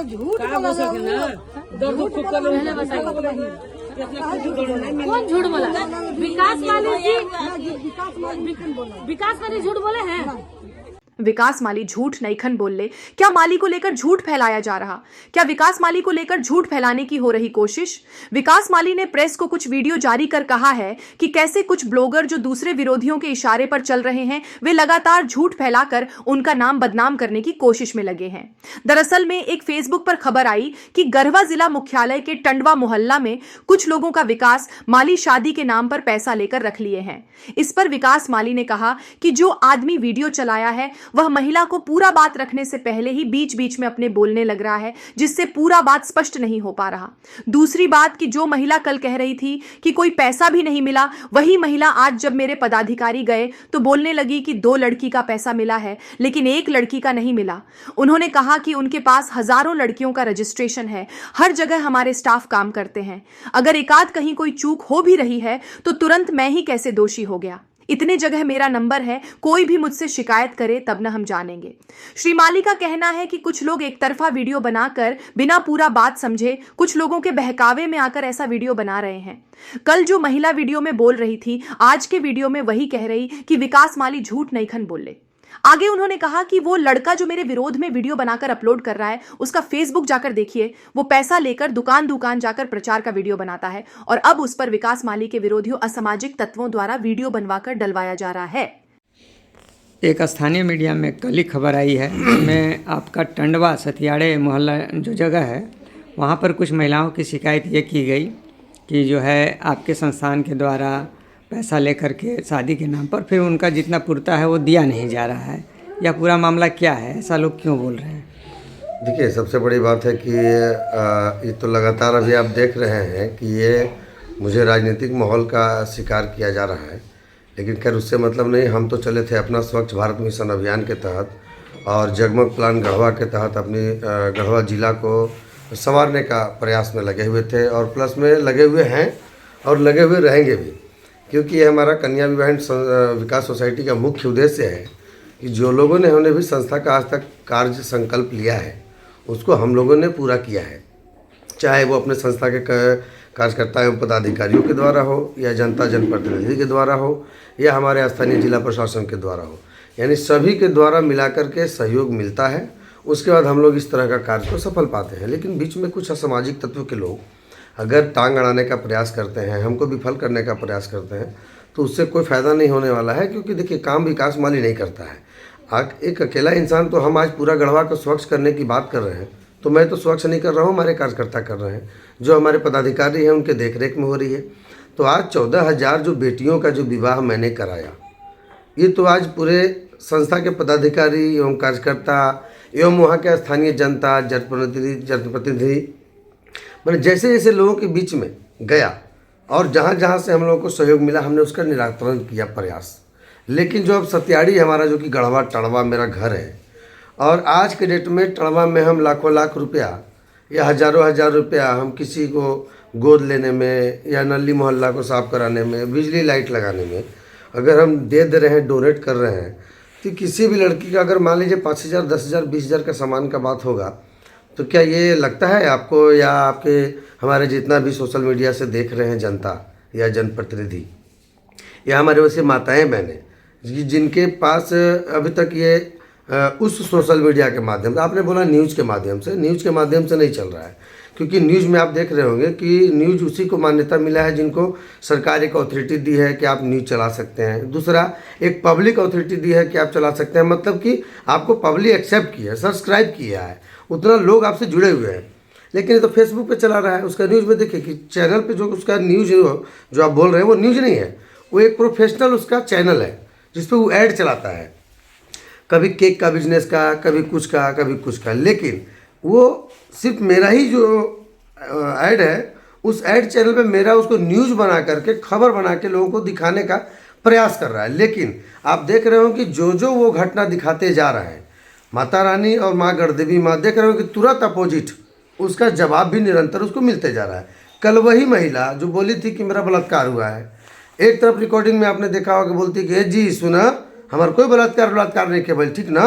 कौन झूठ बोला? विकास वाले झूठ बोले हैं। विकास माली झूठ नईखन बोले। क्या माली को लेकर झूठ फैलाया जा रहा? क्या विकास माली को लेकर झूठ फैलाने की हो रही कोशिश? विकास माली ने प्रेस को कुछ वीडियो जारी कर कहा है कि कैसे कुछ ब्लॉगर जो दूसरे विरोधियों के इशारे पर चल रहे हैं, वे लगातार झूठ फैलाकर उनका नाम बदनाम करने की कोशिश में लगे हैं। दरअसल में एक फेसबुक पर खबर आई कि गढ़वा जिला मुख्यालय के टंडवा मोहल्ला में कुछ लोगों का विकास माली शादी के नाम पर पैसा लेकर रख लिए हैं। इस पर विकास माली ने कहा कि जो आदमी वीडियो चलाया है वह महिला को पूरा बात रखने से पहले ही बीच बीच में अपने बोलने लग रहा है, जिससे पूरा बात स्पष्ट नहीं हो पा रहा। दूसरी बात कि जो महिला कल कह रही थी कि कोई पैसा भी नहीं मिला, वही महिला आज जब मेरे पदाधिकारी गए तो बोलने लगी कि 2 लड़की का पैसा मिला है लेकिन 1 लड़की का नहीं मिला। उन्होंने कहा कि उनके पास हजारों लड़कियों का रजिस्ट्रेशन है, हर जगह हमारे स्टाफ काम करते हैं, अगर एकाध कहीं कोई चूक हो भी रही है तो तुरंत मैं ही कैसे दोषी हो गया। इतने जगह मेरा नंबर है, कोई भी मुझसे शिकायत करे तब न हम जानेंगे। श्री माली का कहना है कि कुछ लोग एक तरफा वीडियो बनाकर बिना पूरा बात समझे कुछ लोगों के बहकावे में आकर ऐसा वीडियो बना रहे हैं। कल जो महिला वीडियो में बोल रही थी, आज के वीडियो में वही कह रही कि विकास माली झूठ नईखन बोले। आगे उन्होंने कहा कि वो लड़का जो मेरे विरोध में वीडियो बनाकर अपलोड कर रहा है, उसका फेसबुक जाकर देखिए, वो पैसा लेकर दुकान दुकान जाकर प्रचार का वीडियो बनाता है और अब उस पर विकास माली के विरोधियों असामाजिक तत्वों द्वारा वीडियो बनवाकर डलवाया जा रहा है। एक स्थानीय मीडिया में कल ही खबर आई है, जिसमें आपका टंडवा सतियाड़े मोहल्ला जो जगह है, वहाँ पर कुछ महिलाओं की शिकायत ये की गई कि जो है आपके संस्थान के द्वारा पैसा लेकर के शादी के नाम पर फिर उनका जितना पुरता है वो दिया नहीं जा रहा है। या पूरा मामला क्या है, ऐसा लोग क्यों बोल रहे हैं? देखिए, सबसे बड़ी बात है कि ये तो लगातार अभी आप देख रहे हैं कि ये मुझे राजनीतिक माहौल का शिकार किया जा रहा है, लेकिन खैर उससे मतलब नहीं। हम तो चले थे अपना स्वच्छ भारत मिशन अभियान के तहत और जगमग प्लान गढ़वा के तहत अपनी गढ़वा जिला को संवारने का प्रयास में लगे हुए थे और प्लस में लगे हुए हैं और लगे हुए रहेंगे भी, क्योंकि ये हमारा कन्या विवाह विकास सोसाइटी का मुख्य उद्देश्य है कि जो लोगों ने हमने भी संस्था का आज तक कार्य संकल्प लिया है उसको हम लोगों ने पूरा किया है, चाहे वो अपने संस्था के कार्यकर्ता एवं पदाधिकारियों के द्वारा हो या जनता जनप्रतिनिधि के द्वारा हो या हमारे स्थानीय जिला प्रशासन के द्वारा हो, यानी सभी के द्वारा मिलाकर के सहयोग मिलता है। उसके बाद हम लोग इस तरह का कार्य को सफल पाते हैं। लेकिन बीच में कुछ असामाजिक तत्व के लोग अगर टांग अड़ाने का प्रयास करते हैं, हमको विफल करने का प्रयास करते हैं, तो उससे कोई फ़ायदा नहीं होने वाला है। क्योंकि देखिए, काम विकास माली नहीं करता है। एक अकेला इंसान तो हम आज पूरा गढ़वा को स्वच्छ करने की बात कर रहे हैं, तो मैं तो स्वच्छ नहीं कर रहा हूँ, हमारे कार्यकर्ता कर रहे हैं, जो हमारे पदाधिकारी हैं उनके देखरेख में हो रही है। तो आज 14,000 जो बेटियों का जो विवाह मैंने कराया, ये तो आज पूरे संस्था के पदाधिकारी एवं कार्यकर्ता एवं वहाँ के स्थानीय जनता जनप्रतिनिधि मैंने जैसे जैसे लोगों के बीच में गया और जहाँ जहाँ से हम लोगों को सहयोग मिला, हमने उसका निराकरण किया प्रयास। लेकिन जो अब सत्याड़ी हमारा जो कि गढ़वा टंडवा मेरा घर है, और आज के डेट में टंडवा में हम लाखों लाख रुपया या हज़ारों हज़ार रुपया हम किसी को गोद लेने में या नली मोहल्ला को साफ़ कराने में, बिजली लाइट लगाने में अगर हम दे रहे हैं, डोनेट कर रहे हैं, तो किसी भी लड़की का अगर मान लीजिए 5,000, 10,000, 20,000 का सामान का बात होगा, तो क्या ये लगता है आपको या आपके हमारे जितना भी सोशल मीडिया से देख रहे हैं जनता या जनप्रतिनिधि या हमारे वैसे माताएं बहनें जिनके पास अभी तक ये उस सोशल मीडिया के माध्यम से, आपने बोला न्यूज़ के माध्यम से नहीं चल रहा है, क्योंकि न्यूज़ में आप देख रहे होंगे कि न्यूज़ उसी को मान्यता मिला है जिनको सरकार एक अथॉरिटी दी है कि आप न्यूज़ चला सकते हैं। दूसरा, एक पब्लिक अथॉरिटी दी है कि आप चला सकते हैं, मतलब कि आपको पब्लिक एक्सेप्ट किया है, सब्सक्राइब किया है, उतना लोग आपसे जुड़े हुए हैं। लेकिन ये तो फेसबुक पे चला रहा है, उसका न्यूज़ में देखिए कि चैनल पे जो उसका न्यूज़ जो आप बोल रहे हैं वो न्यूज़ नहीं है, वो एक प्रोफेशनल उसका चैनल है जिस पर वो ऐड चलाता है, कभी केक का बिजनेस का, कभी कुछ का, कभी कुछ का। लेकिन वो सिर्फ मेरा ही जो ऐड है, उस ऐड चैनल पे मेरा उसको न्यूज़ बना करके, खबर बना के लोगों को दिखाने का प्रयास कर रहा है। लेकिन आप देख रहे हो कि जो वो घटना दिखाते जा रहा है, माता रानी और माँ गढ़देवी माँ, देख रहे हो कि तुरंत अपोजिट उसका जवाब भी निरंतर उसको मिलते जा रहा है। कल वही महिला जो बोली थी कि मेरा बलात्कार हुआ है, एक तरफ रिकॉर्डिंग में आपने देखा होगा बोलती कि जी सुना, हमारा कोई बलात्कार नहीं किया, बोल ठीक ना,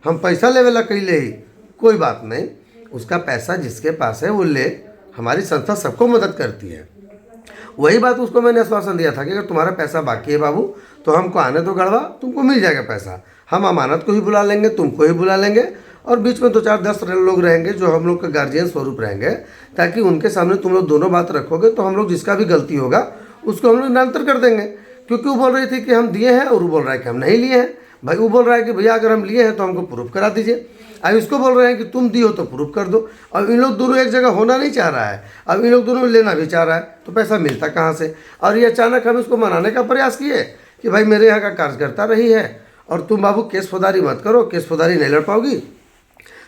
हम पैसा लेवे ला कैले ही, कोई बात नहीं। उसका पैसा जिसके पास है वो ले, हमारी संस्था सबको मदद करती है। वही बात उसको मैंने आश्वासन दिया था कि अगर तुम्हारा पैसा बाकी है बाबू तो हमको आने दो गढ़वा, तुमको मिल जाएगा पैसा। हम अमानत को ही बुला लेंगे, तुमको ही बुला लेंगे, और बीच में 2-4-10 लोग रहेंगे जो हम लोग का गार्जियन स्वरूप रहेंगे, ताकि उनके सामने तुम लोग दोनों बात रखोगे तो हम लोग जिसका भी गलती होगा उसको हम लोग निरंतर कर देंगे। क्योंकि वो बोल रही थी कि हम दिए हैं और वो बोल रहा है कि हम नहीं लिए हैं। भाई वो बोल रहा है कि भैया अगर हम लिए हैं तो हमको प्रूफ करा दीजिए। अब इसको बोल रहे हैं कि तुम दियो तो प्रूफ कर दो। अब इन लोग दोनों एक जगह होना नहीं चाह रहा है, अब इन लोग दोनों लेना भी चाह रहा है, तो पैसा मिलता कहाँ से। और ये अचानक हम इसको मनाने का प्रयास किए कि भाई मेरे यहाँ का कार्यकर्ता रही है और तुम बाबू केस फौदारी मत करो, केस फौदारी नहीं लड़ पाओगी,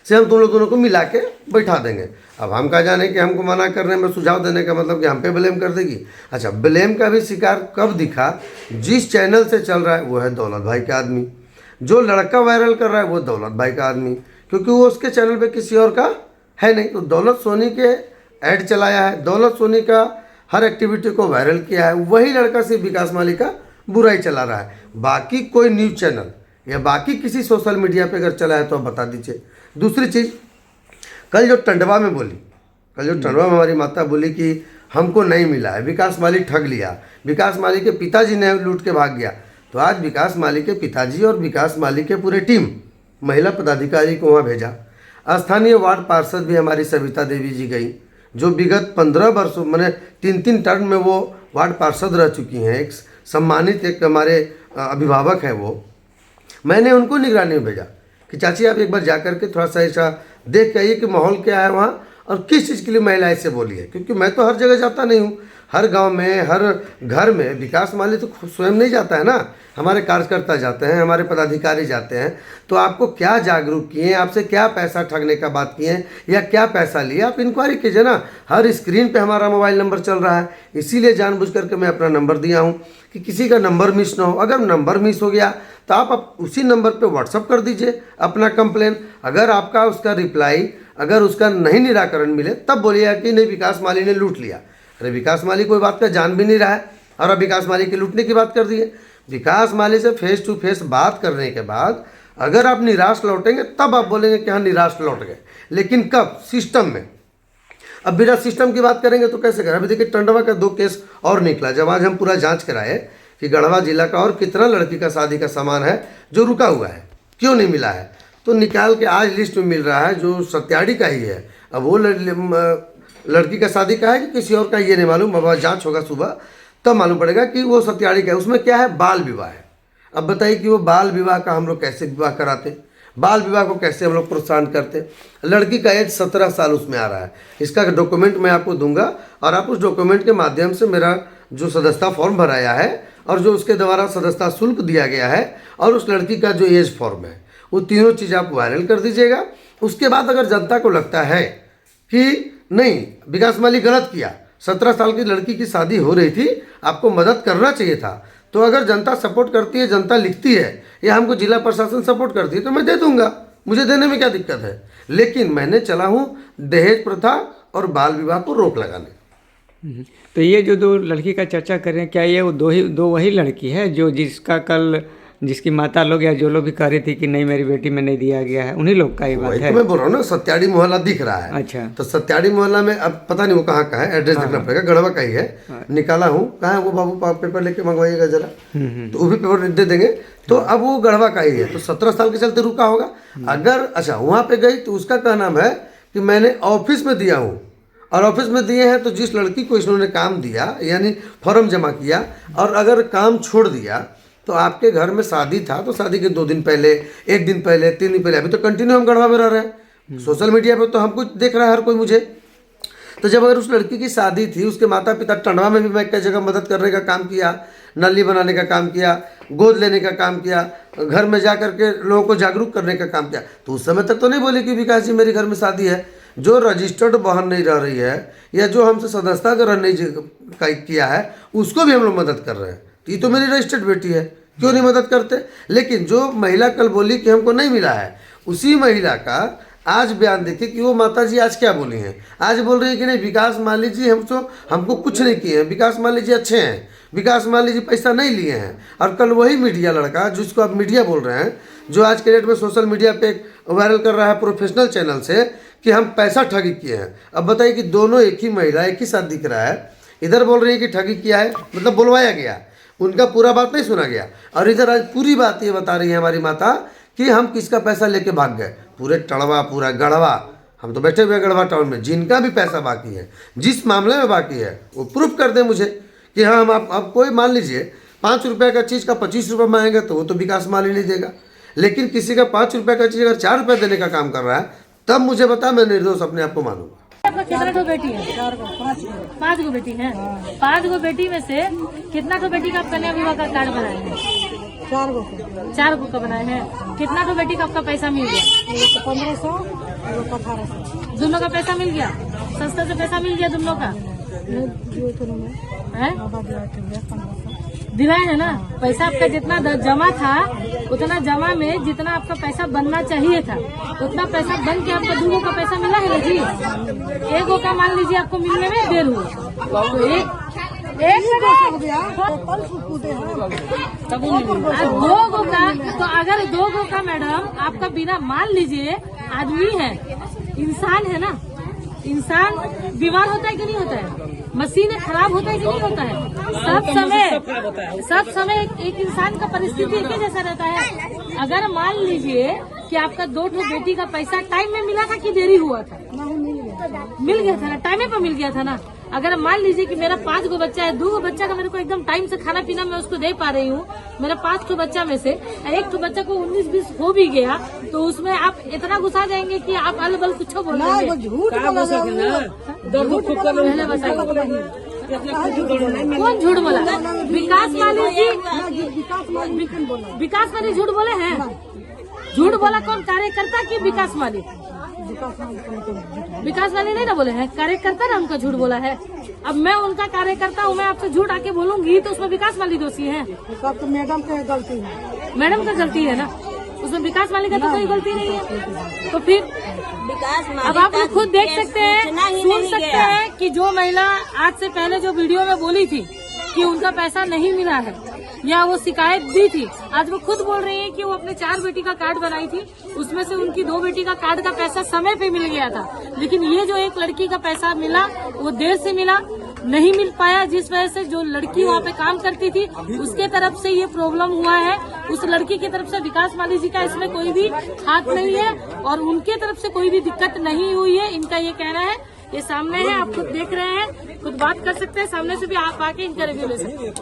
से हम तुम लोग दोनों को मिला के बैठा देंगे। अब हम कहा जाने कि हमको मना करने में सुझाव देने का मतलब कि हम पे ब्लेम कर देगी। अच्छा, ब्लेम का भी शिकार कब दिखा, जिस चैनल से चल रहा है वो है दौलत भाई का आदमी, जो लड़का वायरल कर रहा है वो दौलत भाई का आदमी, क्योंकि वो उसके चैनल पे किसी और का है नहीं। तो दौलत सोनी के ऐड चलाया है, दौलत सोनी का हर एक्टिविटी को वायरल किया है, वही लड़का सिर्फ विकास माली का बुराई चला रहा है। बाकी कोई न्यूज़ चैनल या बाकी किसी सोशल मीडिया पे अगर चला है तो आप बता दीजिए। दूसरी चीज़, कल जो टंडवा में हमारी माता बोली कि हमको नहीं मिला है, विकास माली ठग लिया, विकास माली के पिताजी ने लूट के भाग गया। तो आज विकास माली के पिताजी और विकास माली के पूरे टीम महिला पदाधिकारी को वहाँ भेजा। स्थानीय वार्ड पार्षद भी हमारी सविता देवी जी गई, जो विगत 15 वर्षों मैंने 3 टर्म में वो वार्ड पार्षद रह चुकी हैं, एक सम्मानित एक हमारे अभिभावक हैं वो। मैंने उनको निगरानी में भेजा कि चाची आप एक बार जा कर के थोड़ा सा ऐसा देख के आइए कि माहौल क्या है वहाँ और किस चीज़ के लिए महिला ऐसे बोली है। क्योंकि मैं तो हर जगह जाता नहीं हूँ, हर गांव में हर घर में विकास माली तो स्वयं नहीं जाता है ना, हमारे कार्यकर्ता जाते हैं, हमारे पदाधिकारी जाते हैं। तो आपको क्या जागरूक किए, आपसे क्या पैसा ठगने का बात किए या क्या पैसा लिए, आप इंक्वायरी कीजिए ना। हर स्क्रीन पे हमारा मोबाइल नंबर चल रहा है, इसीलिए जानबूझ करके मैं अपना नंबर दिया हूँ कि किसी का नंबर मिस ना हो। अगर नंबर मिस हो गया तो आप उसी नंबर पे व्हाट्सअप कर दीजिए अपना कंप्लेन। अगर आपका उसका रिप्लाई अगर उसका नहीं निराकरण मिले तब बोलिएगा कि नहीं विकास माली ने लूट लिया। अरे विकास माली कोई बात का जान भी नहीं रहा है और अब विकास माली के लूटने की बात कर दी है। विकास माली से फेस टू फेस बात करने के बाद अगर आप निराश लौटेंगे तब आप बोलेंगे कि हाँ निराश लौट गए, लेकिन कब, सिस्टम में। अब बिना सिस्टम की बात करेंगे तो कैसे करें। अभी देखिए टंडवा का 2 केस और निकला, जब आज हम पूरा जांच कराए कि गढ़वा जिला का और कितना लड़की का शादी का सामान है जो रुका हुआ है, क्यों नहीं मिला है, तो निकाल के आज लिस्ट में मिल रहा है जो सत्याड़ी का ही है। अब वो लड़की का शादी का है कि किसी और का ये नहीं मालूम, अब जांच होगा सुबह तब मालूम पड़ेगा कि वो सत्याड़ी का है। उसमें क्या है, बाल विवाह है। अब बताइए कि वो बाल विवाह का हम लोग कैसे विवाह कराते, बाल विवाह को कैसे हम लोग प्रोत्साहन करते। लड़की का एज 17 साल उसमें आ रहा है, इसका डॉक्यूमेंट मैं आपको दूंगा और आप उस डॉक्यूमेंट के माध्यम से मेरा जो सदस्यता फॉर्म भराया है और जो उसके द्वारा सदस्यता शुल्क दिया गया है और उस लड़की का जो एज फॉर्म है, वो तीनों चीज़ आप वायरल कर दीजिएगा। उसके बाद अगर जनता को लगता है कि नहीं विकास माली गलत किया, 17 साल की लड़की की शादी हो रही थी, आपको मदद करना चाहिए था, तो अगर जनता सपोर्ट करती है, जनता लिखती है या हमको जिला प्रशासन सपोर्ट करती है तो मैं दे दूंगा, मुझे देने में क्या दिक्कत है। लेकिन मैंने चला हूँ दहेज प्रथा और बाल विवाह को रोक लगाने। तो ये जो 2 लड़की का चर्चा कर रहे हैं, क्या ये वो दो वही लड़की है जो जिसकी माता लोग या जो लोग भी कह रही थी कि नहीं मेरी बेटी में नहीं दिया गया है, उन्हीं लोग का ही बात है? तो मैं बोल रहा हूँ ना, सत्याड़ी मोहल्ला दिख रहा है। अच्छा, तो सत्याड़ी मोहल्ला में अब पता नहीं वो कहाँ का है, एड्रेस देखना पड़ेगा, गढ़वा का ही है। निकाला हूँ, कहाँ है वो बाबू, पेपर लेके मंगवाइएगा जरा, तो वो भी पेपर दे देंगे। तो अब वो गढ़वा का ही है, तो 17 साल के चलते रुका होगा। अगर अच्छा वहाँ पे गई तो उसका क्या नाम है कि मैंने ऑफिस में दिया हूँ और ऑफिस में दिए हैं तो जिस लड़की को इन्होंने काम दिया यानी फॉर्म जमा किया और अगर काम छोड़ दिया तो आपके घर में शादी था तो शादी के 2 दिन पहले, 1 दिन पहले, 3 दिन पहले, अभी तो कंटिन्यू हम गढ़वा में रह रहे हैं, सोशल मीडिया पे तो हमको देख रहा है हर कोई मुझे। तो जब अगर उस लड़की की शादी थी, उसके माता पिता, टंडवा में भी मैं कई जगह मदद करने का काम किया, नाली बनाने का काम किया, गोद लेने का काम किया, घर में जा करके लोगों को जागरूक करने का काम किया, तो उस समय तक तो नहीं बोली कि विकास जी मेरे घर में शादी है। जो रजिस्टर्ड बहन नहीं रह रही है या जो हमसे सदस्यता ग्रहण नहीं किया है उसको भी हम लोग मदद कर रहे हैं। तो ये तो मेरी रजिस्टर्ड बेटी है, क्यों नहीं मदद करते। लेकिन जो महिला कल बोली कि हमको नहीं मिला है, उसी महिला का आज बयान देखिए कि वो माता जी आज क्या बोली हैं। आज बोल रही है कि नहीं विकास माली जी हमको कुछ नहीं किए हैं, विकास माली जी अच्छे हैं, विकास माली जी पैसा नहीं लिए हैं। और कल वही मीडिया लड़का जिसको आप मीडिया बोल रहे हैं, जो आज के डेट में सोशल मीडिया पे वायरल कर रहा है प्रोफेशनल चैनल से कि हम पैसा ठगी किए हैं। अब बताइए कि दोनों एक ही महिला एक ही साथ दिख रहा है, इधर बोल रही है कि ठगी किया है, मतलब बुलवाया गया, उनका पूरा बात नहीं सुना गया, और इधर आज पूरी बात ये बता रही है हमारी माता कि हम किसका पैसा लेके भाग गए। पूरे टड़वा, पूरा गढ़वा, हम तो बैठे हुए गढ़वा टाउन में, जिनका भी पैसा बाकी है, जिस मामले में बाकी है वो प्रूफ कर दें मुझे कि हाँ हम आप कोई मान लीजिए 5 रुपये का चीज़ का 25 रुपये मांगेंगे तो वो तो विकास माली नहीं देगा, लेकिन किसी का 5 रुपये का चीज़ अगर 4 रुपये देने का काम कर रहा है तब मुझे बता, मैं निर्दोष अपने आप को मानूंगा। आपका कितना ठो बेटी है? 5 गो बेटी है। 5 गो बेटी में से कितना ठो बेटी का आप कन्या विवाह का कार्ड बनाए हैं? 4 गो का बनाए हैं। कितना ठो बेटी का आपका पैसा मिल गया? 1500, 1800। दोनों का पैसा मिल गया? संस्था से पैसा मिल गया दोनों का? है दिलाए है ना? पैसा आपका जितना जमा था उतना जमा में जितना आपका पैसा बनना चाहिए था उतना पैसा बन के आपका 2 गो का पैसा मिला है ना जी? 1 गो का मान लीजिए आपको मिलने में देर हुआ तो एक तब 2 गो का, तो अगर 2 गो का मैडम आपका बिना, मान लीजिए आदमी है, इंसान है ना, इंसान बीमार होता है कि नहीं होता है? मशीन खराब होता है कि नहीं होता है? सब समय एक इंसान का परिस्थिति एक ही जैसा रहता है। अगर मान लीजिए कि आपका 2 ठो बेटी का पैसा टाइम में मिला था कि देरी हुआ था? मिल गया था ना, टाइम पे मिल गया था ना। अगर मान लीजिए कि मेरा 5 गो बच्चा है, 2 गो बच्चा का मेरे को एकदम टाइम से खाना पीना मैं उसको दे पा रही हूँ, मेरा 5 ठो बच्चा में से 1 ठो बच्चा को 19-20 हो भी गया तो उसमें आप इतना गुस्सा जाएंगे कि आप अलबल कुछ बोलेंगे। कौन झूठ बोला? विकास वाली जी, विकास वाली झूठ बोले हैं? झूठ बोला कौन? कार्यकर्ता की विकास वाली? विकास वाली नहीं ना बोले हैं, कार्यकर्ता ना उनका झूठ बोला है। अब मैं उनका कार्यकर्ता हूँ, मैं आपसे झूठ आके बोलूंगी तो उसमें विकास वाली दोषी है? तो मैडम का गलती है। मैडम का गलती है ना, उसमें विकास वाली का तो कोई गलती नहीं है। तो फिर अब आप लोग खुद देख सकते हैं, सुन सकते हैं कि जो महिला आज से पहले जो वीडियो में बोली थी कि उनका पैसा नहीं मिला है या वो शिकायत दी थी, आज वो खुद बोल रही है कि वो अपने 4 बेटी का कार्ड बनाई थी, उसमें से उनकी 2 बेटी का कार्ड का पैसा समय पे मिल गया था, लेकिन ये जो एक लड़की का पैसा मिला वो देर से मिला, नहीं मिल पाया, जिस वजह से जो लड़की वहाँ पे काम करती थी उसके तरफ से ये प्रॉब्लम हुआ है। उस लड़की की तरफ से विकास माली जी का इसमें कोई भी हाथ नहीं है और उनके तरफ से कोई भी दिक्कत नहीं हुई है, इनका ये कहना है। ये सामने है, आप खुद देख रहे हैं, खुद बात कर सकते हैं, सामने से भी आप आके इनका रिव्यू ले सकते हैं।